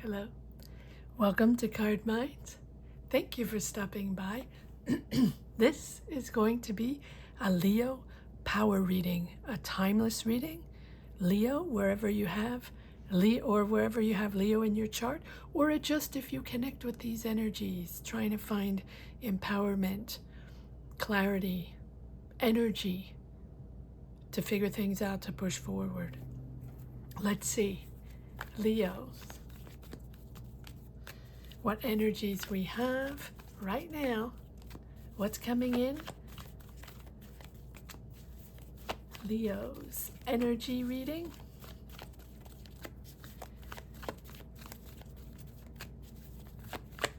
Hello. Welcome to Card Minds. Thank you for stopping by. This is going to be a Leo power reading, a timeless reading. Leo, wherever you have Leo in your chart, or just if you connect with these energies, trying to find empowerment, clarity, energy to figure things out, to push forward. Let's see. Leos. What energies we have right now. What's coming in? Leo's energy reading.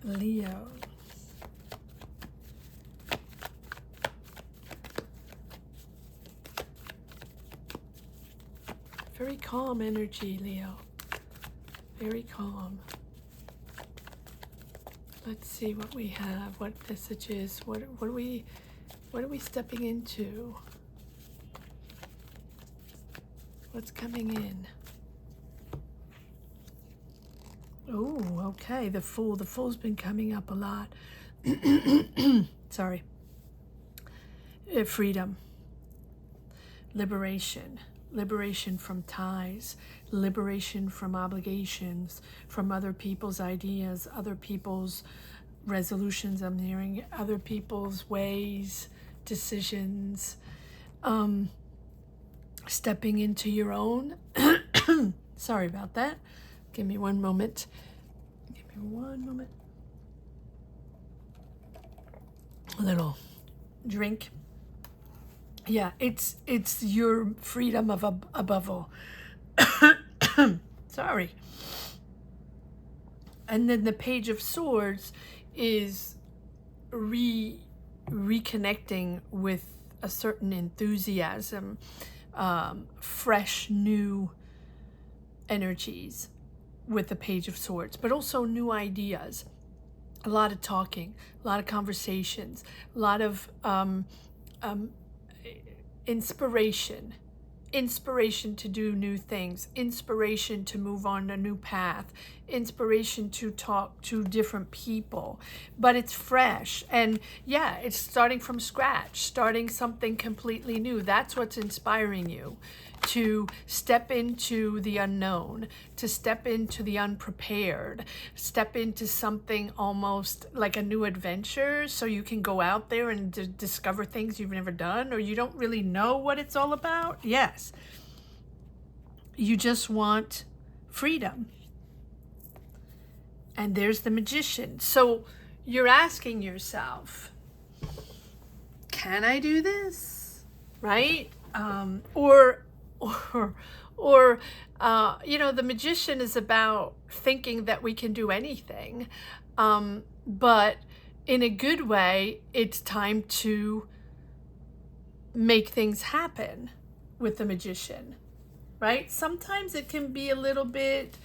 Leo's. Very calm energy, Leo. Very calm. Let's see what we have, what messages, what are we stepping into? What's coming in? Oh, okay, the Fool. The Fool's been coming up a lot. Sorry. Freedom. Liberation. Liberation from ties, liberation from obligations, from other people's ideas, other people's resolutions. I'm hearing other people's ways, decisions, stepping into your own. Sorry about that. Give me one moment. Give me one moment. A little drink. Yeah, it's your freedom of above all. Sorry. And then the Page of Swords is reconnecting with a certain enthusiasm, fresh, new energies with the Page of Swords, but also new ideas. A lot of talking, a lot of conversations, a lot of inspiration to do new things, inspiration to move on a new path, inspiration to talk to different people, but it's fresh. And yeah, it's starting from scratch, starting something completely new. That's what's inspiring you, to step into the unknown, to step into the unprepared, step into something almost like a new adventure, so you can go out there and discover things you've never done, or you don't really know what it's all about. Yes. You just want freedom. And there's the Magician. So you're asking yourself, can I do this? Right? Or the Magician is about thinking that we can do anything. But in a good way, it's time to make things happen with the Magician, right? Sometimes it can be a little bit,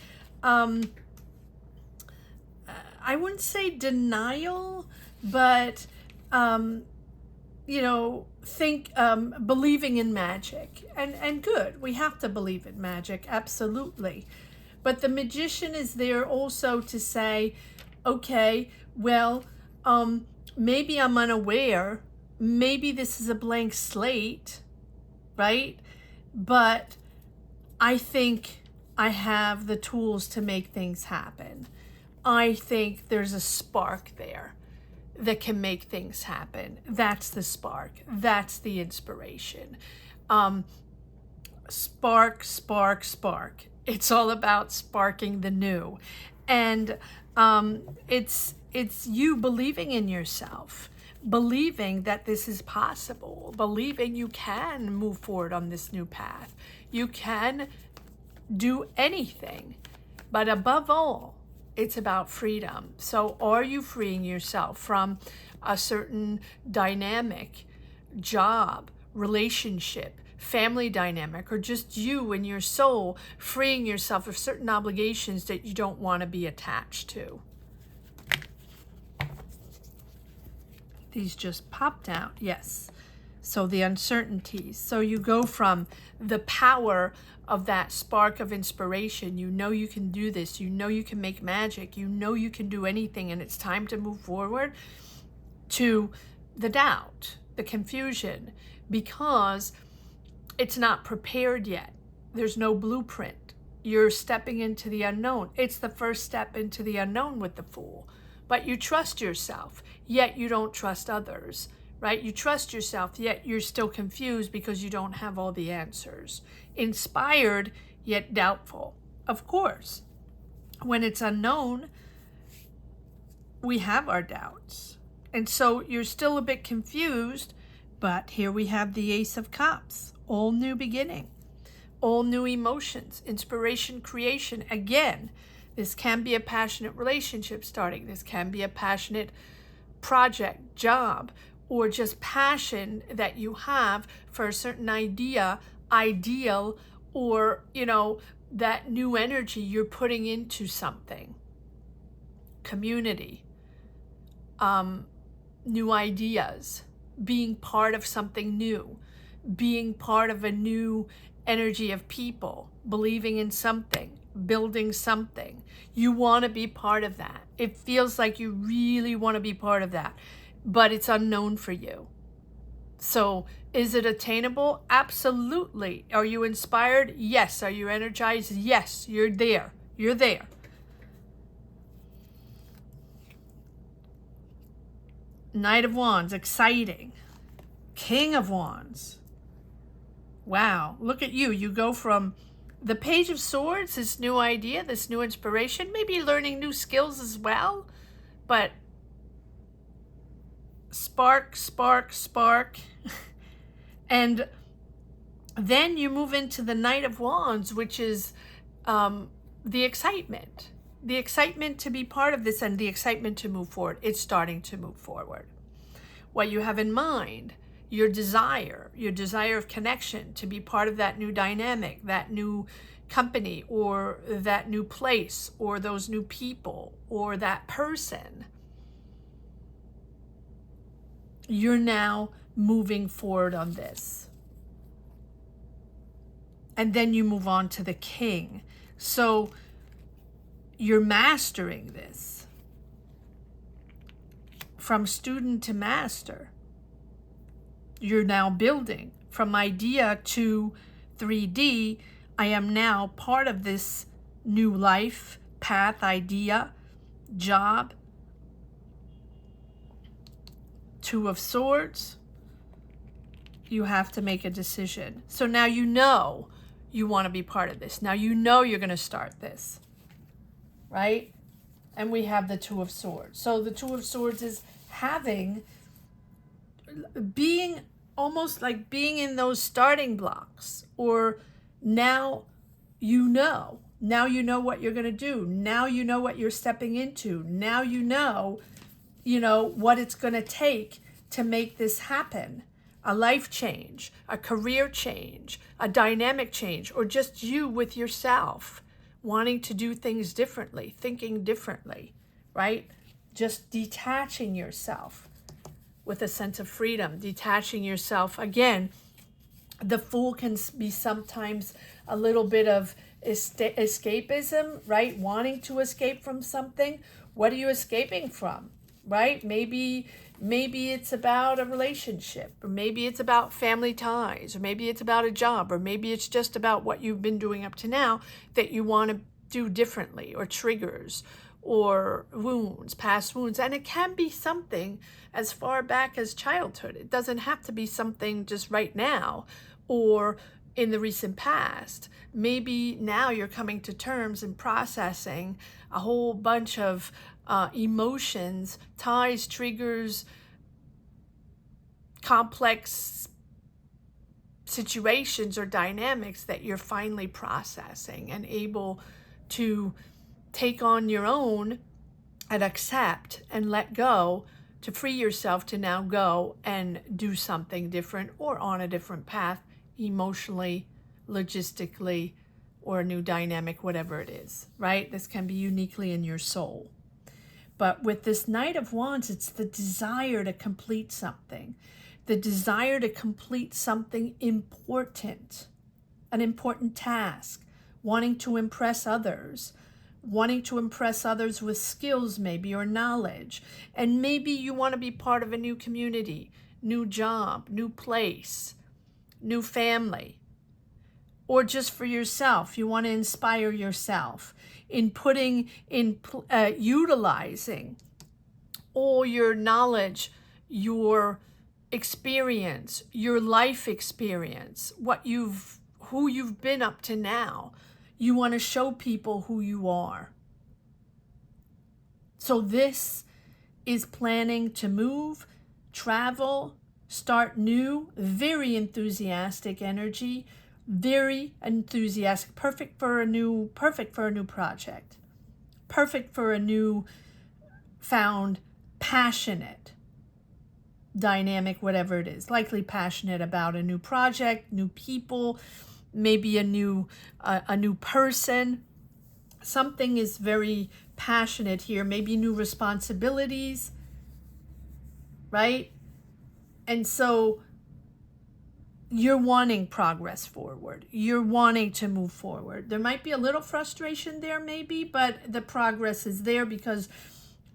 I wouldn't say denial, but, believing in magic, and good. We have to believe in magic, absolutely. But the Magician is there also to say, okay, well, maybe I'm unaware. Maybe this is a blank slate, right? But I think I have the tools to make things happen. I think there's a spark there that can make things happen. That's the spark. That's the inspiration. Spark, spark, spark. It's all about sparking the new. And it's you believing in yourself, believing that this is possible, believing you can move forward on this new path. You can do anything. But above all, it's about freedom. So are you freeing yourself from a certain dynamic, job, relationship, family dynamic, or just you and your soul freeing yourself of certain obligations that you don't want to be attached to? These just popped out. Yes. So the uncertainties. So you go from the power of that spark of inspiration. You know you can do this. You know you can make magic. You know you can do anything, and it's time to move forward, to the doubt, the confusion, because it's not prepared yet. There's no blueprint. You're stepping into the unknown. It's the first step into the unknown with the Fool. But you trust yourself, yet you don't trust others, right? You trust yourself, yet you're still confused because you don't have all the answers. Inspired, yet doubtful. Of course, when it's unknown, we have our doubts. And so you're still a bit confused, but here we have the Ace of Cups, all new beginning, all new emotions, inspiration, creation. Again, this can be a passionate relationship starting. This can be a passionate project, job, or just passion that you have for a certain idea, ideal, or, that new energy you're putting into something. Community, new ideas, being part of something new, being part of a new energy of people, believing in something, building something. You want to be part of that. It feels like you really want to be part of that, but it's unknown for you. So is it attainable? Absolutely. Are you inspired? Yes. Are you energized? Yes. You're there. You're there. Knight of Wands, exciting. King of Wands. Wow, look at you. You go from the Page of Swords, this new idea, this new inspiration, maybe learning new skills as well, but spark, spark, spark. And then you move into the Knight of Wands, which is the excitement to be part of this, and the excitement to move forward. It's starting to move forward. What you have in mind, your desire of connection, to be part of that new dynamic, that new company, or that new place, or those new people, or that person. You're now moving forward on this. And then you move on to the King. So you're mastering this. From student to master. You're now building from idea to 3D. I am now part of this new life, path, idea, job. Two of Swords. You have to make a decision. So now you know you want to be part of this. Now you know you're going to start this, right? And we have the Two of Swords. So the Two of Swords is being almost like being in those starting blocks, or now you know what you're going to do. Now you know what you're stepping into. Now you know what it's going to take to make this happen. A life change, a career change, a dynamic change, or just you with yourself wanting to do things differently, thinking differently, right? Just detaching yourself with a sense of freedom, detaching yourself. Again, the Fool can be sometimes a little bit of escapism, right? Wanting to escape from something. What are you escaping from, right? Maybe it's about a relationship, or maybe it's about family ties, or maybe it's about a job, or maybe it's just about what you've been doing up to now that you want to do differently, or triggers, or wounds, past wounds. And it can be something as far back as childhood. It doesn't have to be something just right now or in the recent past. Maybe now you're coming to terms and processing a whole bunch of emotions, ties, triggers, complex situations or dynamics that you're finally processing and able to take on your own and accept and let go, to free yourself to now go and do something different, or on a different path, emotionally, logistically, or a new dynamic, whatever it is, right? This can be uniquely in your soul. But with this Knight of Wands, it's the desire to complete something, the desire to complete something important, an important task, wanting to impress others, with skills maybe or knowledge. And maybe you want to be part of a new community, new job, new place, new family. Or just for yourself, you want to inspire yourself in utilizing all your knowledge, your experience, your life experience, who you've been up to now. You want to show people who you are. So this is planning to move, travel, start new, very enthusiastic energy, very enthusiastic, perfect for a new project, perfect for a new found passionate dynamic, whatever it is. Likely passionate about a new project, new people, maybe a new person. Something is very passionate here. Maybe new responsibilities, right? And so you're wanting progress forward. You're wanting to move forward. There might be a little frustration there maybe, but the progress is there because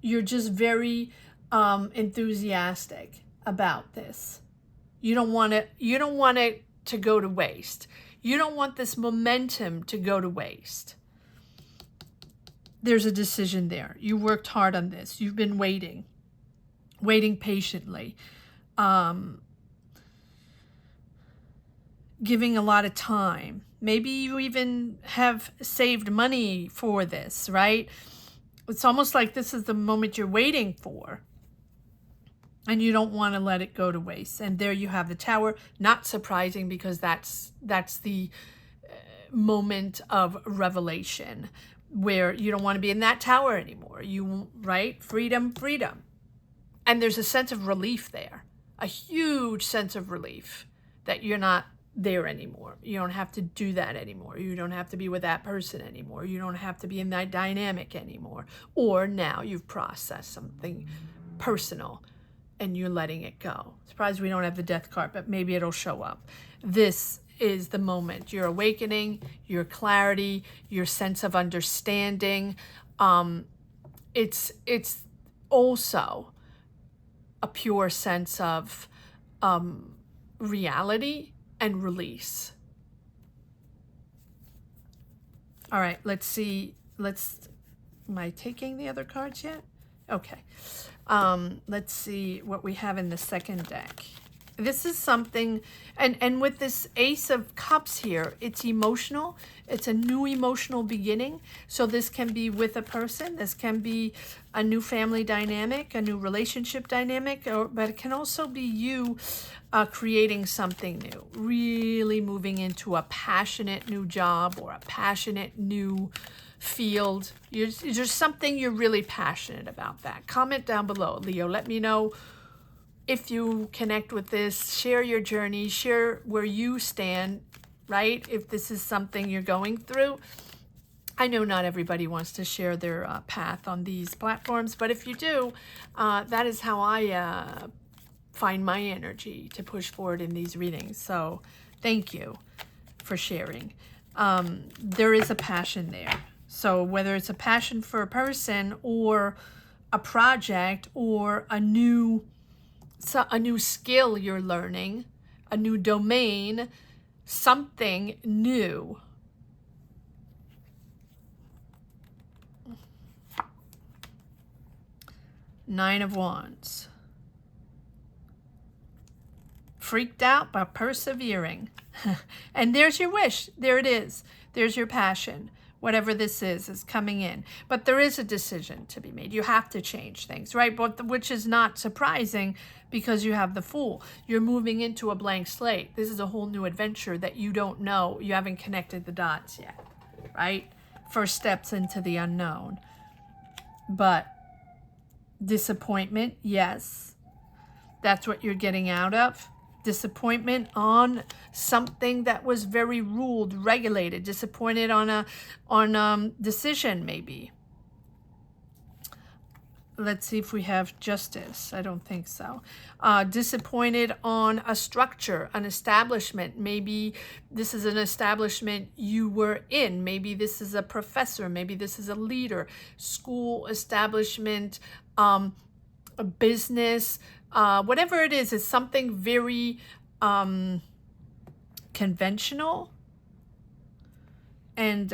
you're just very enthusiastic about this. You don't want it to go to waste. You don't want this momentum to go to waste. There's a decision there. You worked hard on this. You've been waiting patiently, giving a lot of time. Maybe you even have saved money for this, right? It's almost like this is the moment you're waiting for, and you don't want to let it go to waste. And there you have the Tower. Not surprising, because that's the moment of revelation where you don't want to be in that tower anymore. Right? Freedom. And there's a sense of relief there, a huge sense of relief that you're not there anymore. You don't have to do that anymore. You don't have to be with that person anymore. You don't have to be in that dynamic anymore. Or now you've processed something personal and you're letting it go. Surprised we don't have the Death card, but maybe it'll show up. This is the moment. Your awakening, your clarity, your sense of understanding. It's also a pure sense of reality and release. All right, let's see. Am I taking the other cards yet? Okay. Let's see what we have in the second deck. This is something, and with this Ace of Cups here, it's emotional. It's a new emotional beginning. So this can be with a person. This can be a new family dynamic, a new relationship dynamic, but it can also be you creating something new, really moving into a passionate new job or a passionate new field. There's something you're really passionate about. That. Comment down below, Leo. Let me know if you connect with this. Share your journey. Share where you stand, right? If this is something you're going through. I know not everybody wants to share their path on these platforms, but if you do, that is how I find my energy to push forward in these readings. So thank you for sharing. There is a passion there. So whether it's a passion for a person or a project or a new skill you're learning, a new domain, something new. Nine of Wands. Freaked out but persevering. And there's your wish. There it is. There's your passion. Whatever this is coming in. But there is a decision to be made. You have to change things, right? But which is not surprising because you have the Fool. You're moving into a blank slate. This is a whole new adventure that you don't know. You haven't connected the dots yet, right? First steps into the unknown. But disappointment, yes. That's what you're getting out of. Disappointment on something that was very ruled, regulated. Disappointed on a decision, maybe. let's see if we have justice. I don't think so. Disappointed on a structure, an establishment. Maybe this is an establishment you were in. Maybe this is a professor. Maybe this is a leader. School, establishment, a business, whatever it is, it's something very conventional and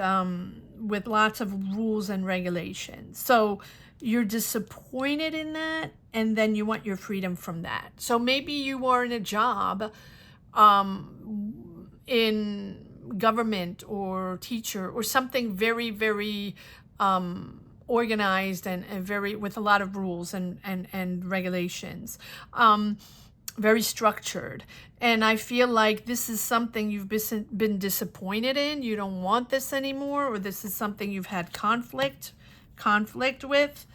with lots of rules and regulations. So you're disappointed in that, and then you want your freedom from that. So maybe you are in a job in government or teacher or something very, very organized and very with a lot of rules and regulations. Very structured. And I feel like this is something you've been disappointed in. You don't want this anymore, or this is something you've had conflict with.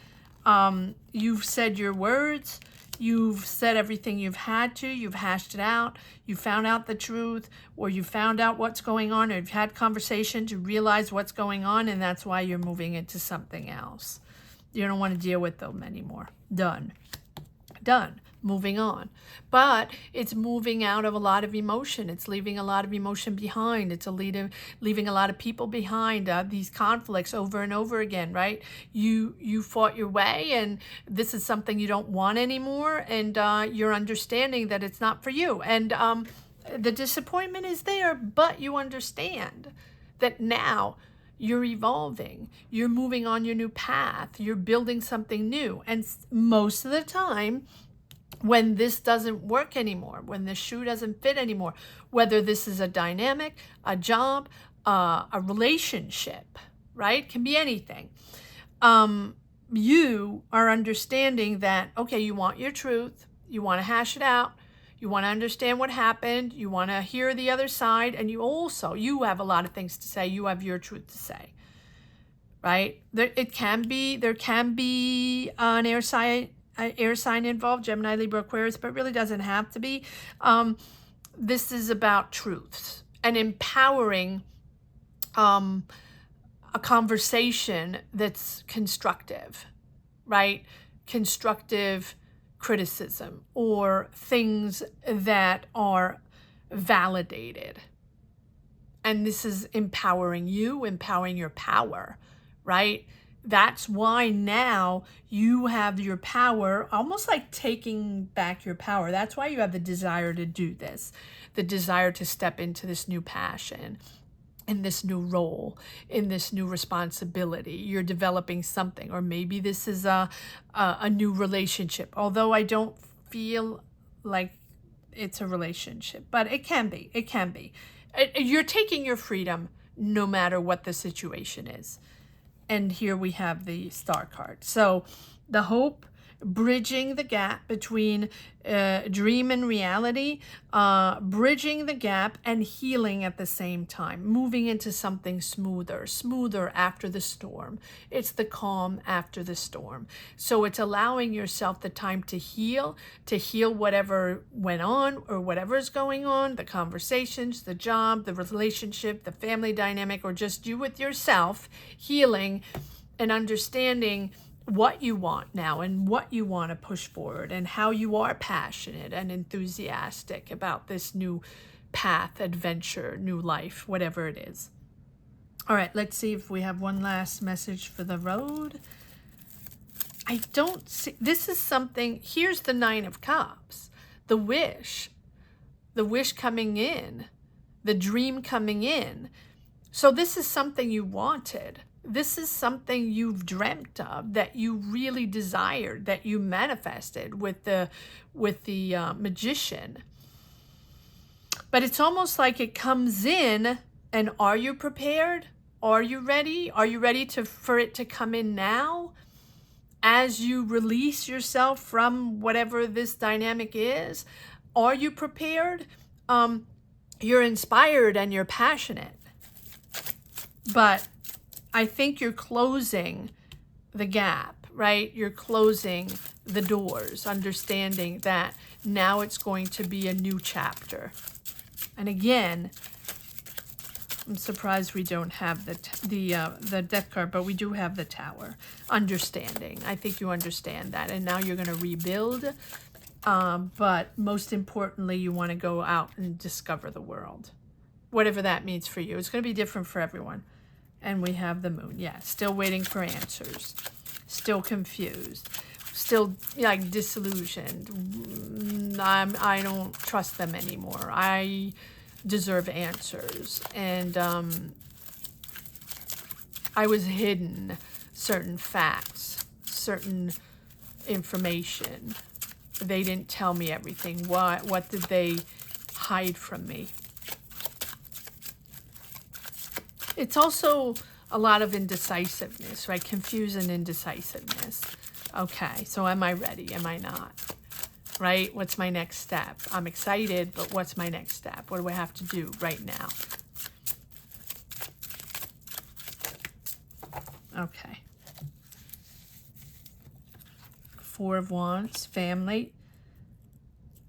You've said your words. You've said everything you've had to. You've hashed it out. You found out the truth, or you found out what's going on, or you've had conversation to realize what's going on, and that's why you're moving into something else. You don't want to deal with them anymore. Done. Moving on. But it's moving out of a lot of emotion. It's leaving a lot of emotion behind. It's leaving a lot of people behind. These conflicts over and over again, right? You fought your way, and this is something you don't want anymore, and you're understanding that it's not for you. And the disappointment is there, but you understand that now you're evolving. You're moving on your new path. You're building something new. And most of the time, when this doesn't work anymore, when the shoe doesn't fit anymore, whether this is a dynamic, a job, a relationship, right? Can be anything. You are understanding that, okay, you want your truth. You want to hash it out. You want to understand what happened. You want to hear the other side. And you have a lot of things to say. You have your truth to say, right? There can be an air sign involved, Gemini, Libra, Aquarius, but it really doesn't have to be. This is about truths and empowering a conversation that's constructive, right? Constructive criticism or things that are validated. And this is empowering you, empowering your power, right? That's why now you have your power, almost like taking back your power. That's why you have the desire to do this, the desire to step into this new passion, in this new role, in this new responsibility. You're developing something, or maybe this is a new relationship, although I don't feel like it's a relationship, but it can be. You're taking your freedom no matter what the situation is. And here we have the Star card. So the hope, bridging the gap between dream and reality, bridging the gap and healing at the same time, moving into something smoother after the storm. It's the calm after the storm. So it's allowing yourself the time to heal whatever went on or whatever is going on, the conversations, the job, the relationship, the family dynamic, or just you with yourself, healing and understanding what you want now and what you want to push forward and how you are passionate and enthusiastic about this new path, adventure, new life, whatever it is. All right, let's see if we have one last message for the road. I don't see, this is something, here's the Nine of Cups, the wish coming in, the dream coming in. So this is something you wanted. This is something you've dreamt of, that you really desired, that you manifested with the magician. But it's almost like it comes in, and are you prepared? Are you ready? Are you ready for it to come in now? As you release yourself from whatever this dynamic is, are you prepared? You're inspired and you're passionate. But I think you're closing the gap, right? You're closing the doors, understanding that now it's going to be a new chapter. And again, I'm surprised we don't have the death card, but we do have the Tower. Understanding. I think you understand that. And now you're going to rebuild. But most importantly, you want to go out and discover the world. Whatever that means for you. It's going to be different for everyone. And we have the Moon. Yeah, still waiting for answers. Still confused. Still like disillusioned. I don't trust them anymore. I deserve answers. And I was hidden certain facts, certain information. They didn't tell me everything. What did they hide from me? It's also a lot of indecisiveness, right? Confusion, indecisiveness. Okay, so am I ready? Am I not? Right? What's my next step? I'm excited, but what's my next step? What do I have to do right now? Okay. Four of Wands, family.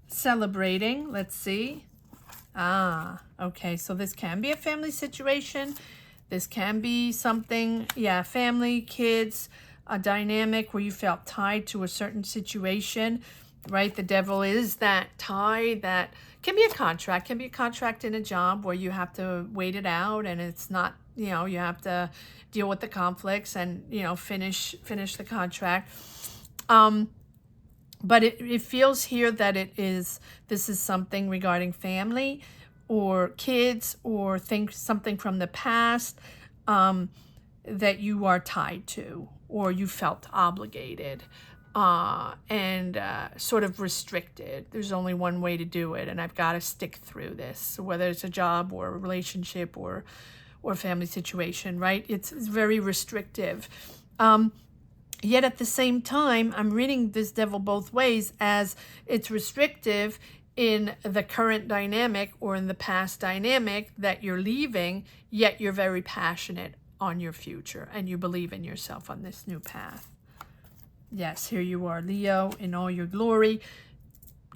Celebrating, let's see. Okay, so this can be a family situation. This can be something, yeah, family, kids, a dynamic where you felt tied to a certain situation, right? The Devil is that tie that can be a contract, in a job where you have to wait it out and it's not, you know, you have to deal with the conflicts and, you know, finish the contract. But it feels here that this is something regarding family or kids or something from the past that you are tied to or you felt obligated and sort of restricted. There's only one way to do it, and I've got to stick through this, whether it's a job or a relationship or family situation, right? It's very restrictive. Yet at the same time, I'm reading this Devil both ways, as it's restrictive in the current dynamic or in the past dynamic that you're leaving, yet you're very passionate on your future and you believe in yourself on this new path. Yes, here you are, Leo, in all your glory,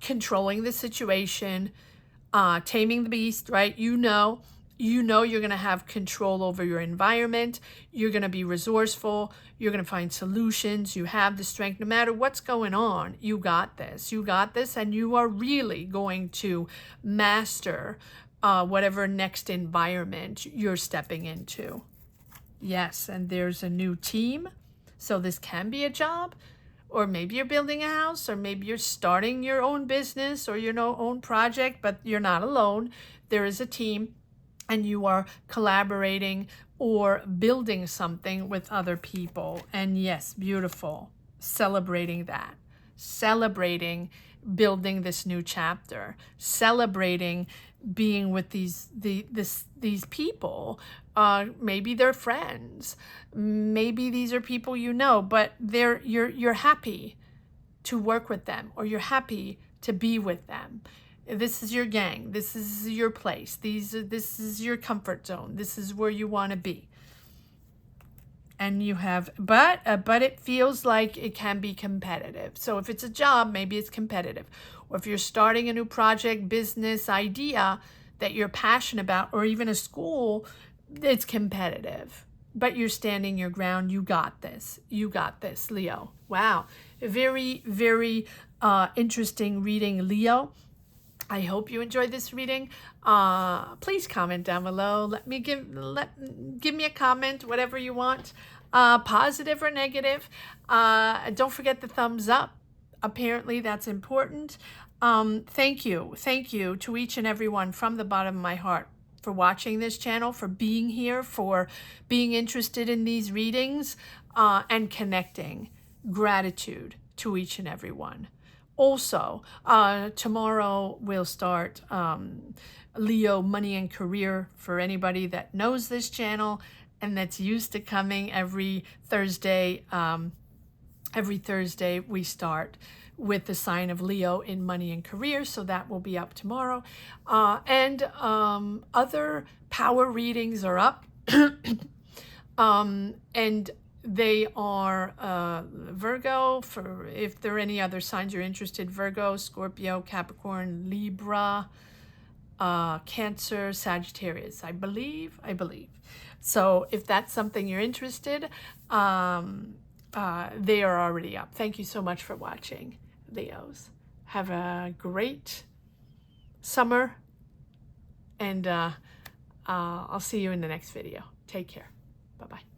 controlling the situation, taming the beast, right? You know you're going to have control over your environment. You're going to be resourceful. You're going to find solutions. You have the strength. No matter what's going on, you got this. You got this, and you are really going to master whatever next environment you're stepping into. Yes, and there's a new team. So this can be a job, or maybe you're building a house, or maybe you're starting your own business or your own project, but you're not alone. There is a team. And you are collaborating or building something with other people. And yes, beautiful. Celebrating that. Celebrating building this new chapter. Celebrating being with these people. Maybe they're friends. Maybe these are people you know, but you're happy to work with them, or you're happy to be with them. This is your gang. This is your place. This is your comfort zone. This is where you want to be. And you have, but it feels like it can be competitive. So if it's a job, maybe it's competitive. Or if you're starting a new project, business, idea that you're passionate about, or even a school, it's competitive. But you're standing your ground. You got this. You got this, Leo. Wow. Very, very interesting reading, Leo. I hope you enjoyed this reading. Please comment down below. Give me a comment, whatever you want, positive or negative. Don't forget the thumbs up. Apparently that's important. Thank you to each and every one from the bottom of my heart for watching this channel, for being here, for being interested in these readings, and connecting. Gratitude to each and every one. Also, tomorrow we'll start Leo Money and Career for anybody that knows this channel and that's used to coming every Thursday. Every Thursday we start with the sign of Leo in Money and Career, so that will be up tomorrow. And other power readings are up. And they are Virgo, for if there are any other signs you're interested, Virgo, Scorpio, Capricorn, Libra, Cancer, Sagittarius, I believe. So if that's something you're interested, they are already up. Thank you so much for watching, Leos. Have a great summer, and I'll see you in the next video. Take care. Bye-bye.